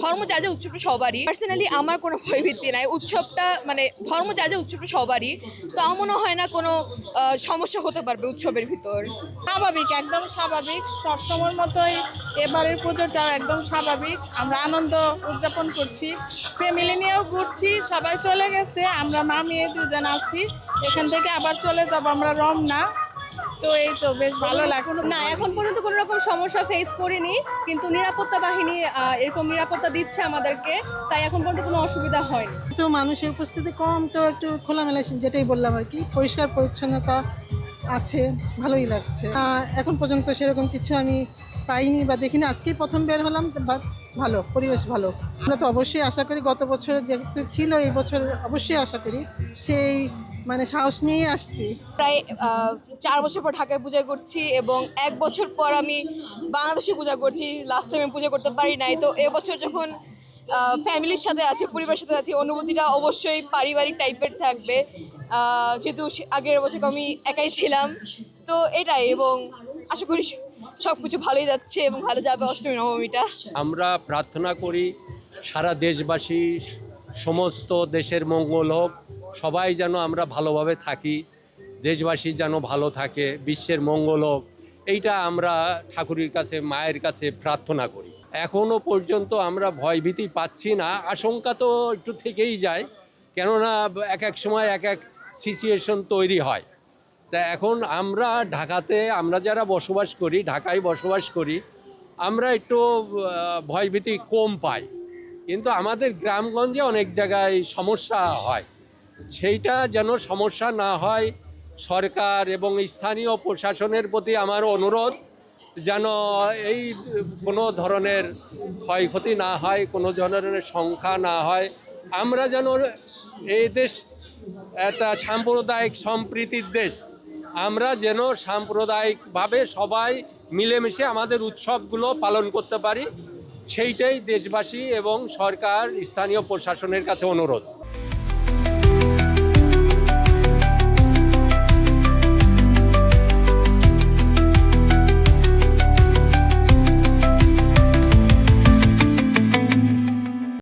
ধর্ম যার যা উৎসবটা সবারই। পার্সোনালি আমার কোনো ভয়ভীতি নাই, উৎসবটা মানে ধর্ম যার যা উৎসবটা সবারই, তো আমার মনে হয় না কোনো সমস্যা হতে পারবে উৎসবের ভিতর। স্বাভাবিক, একদম স্বাভাবিক, সবসময়ের মতোই এবারের পুজোটাও একদম স্বাভাবিক। আমরা আনন্দ উদযাপন করছি, ফ্যামিলি নিয়েও ঘুরছি, সবাই চলে গেছে, আমরা মা মেয়ে দুজন আছি, এখান থেকে আবার চলে যাব আমরা রমনা। তো এই তো বেশ ভালো লাগছে। না, এখন পর্যন্ত কোনো রকম সমস্যা ফেস করিনি, কিন্তু নিরাপত্তা বাহিনী এরকম নিরাপত্তা দিচ্ছে আমাদেরকে, তাই এখন পর্যন্ত কোনো অসুবিধা হয়নি। তো মানুষের উপস্থিতি কম, তো একটু খোলামেলা, যেটাই বললাম আর কি, পরিষ্কার পরিচ্ছন্নতা আছে, ভালোই লাগছে। এখন পর্যন্ত সেরকম কিছু আমি পাইনি বা দেখিনি, আজকেই প্রথম বের হলাম, ভালো পরিবেশ ভালো। আমরা তো অবশ্যই আশা করি, গত বছর যেহেতু ছিল, এই বছর অবশ্যই আশা করি, সেই মানে সাহস নিয়ে আসছি। প্রায় 4 বছর পর ঢাকায় পূজা করছি এবং 1 বছর পর আমি বাংলাদেশে পূজা করছি। লাস্ট টাইম আমি পূজা করতে পারি নাই, তো এবছর যখন ফ্যামিলির সাথে আছি, পরিবারের সাথে আছি, অনুভূতিটা অবশ্যই পারিবারিক টাইপের থাকবে, যেহেতু আগের বছর আমি একাই ছিলাম। তো এটাই, এবং আশা করি সব কিছু ভালোই যাচ্ছে এবং ভালো যাবে অষ্টমী নবমীটা। আমরা প্রার্থনা করি সারা দেশবাসী, সমস্ত দেশের মঙ্গল হোক, সবাই যেন আমরা ভালোভাবে থাকি, দেশবাসী যেন ভালো থাকে, বিশ্বের মঙ্গল হোক, এইটা আমরা ঠাকুরের কাছে, মায়ের কাছে প্রার্থনা করি। এখনও পর্যন্ত আমরা ভয়ভীতি পাচ্ছি না, আশঙ্কা তো একটু থেকেই যায়, কেননা এক এক সময় এক এক সিচুয়েশন তৈরি হয়। তা এখন আমরা ঢাকাতে, আমরা যারা বসবাস করি, ঢাকায় বসবাস করি, আমরা একটু ভয়ভীতি কম পাই, কিন্তু আমাদের গ্রামগঞ্জে অনেক জায়গায় সমস্যা হয়। সেইটা যেন সমস্যা না হয়, সরকার এবং স্থানীয় প্রশাসনের প্রতি আমার অনুরোধ, যেন এই কোনো ধরনের ক্ষয়ক্ষতি না হয়, কোনো ধরনের সংখ্যা না হয়। আমরা যেন, এই দেশ একটা সাম্প্রদায়িক সম্প্রীতির দেশ, আমরা যেন সাম্প্রদায়িকভাবে সবাই মিলেমিশে আমাদের উৎসবগুলো পালন করতে পারি, সেইটাই দেশবাসী এবং সরকার, স্থানীয় প্রশাসনের কাছে অনুরোধ।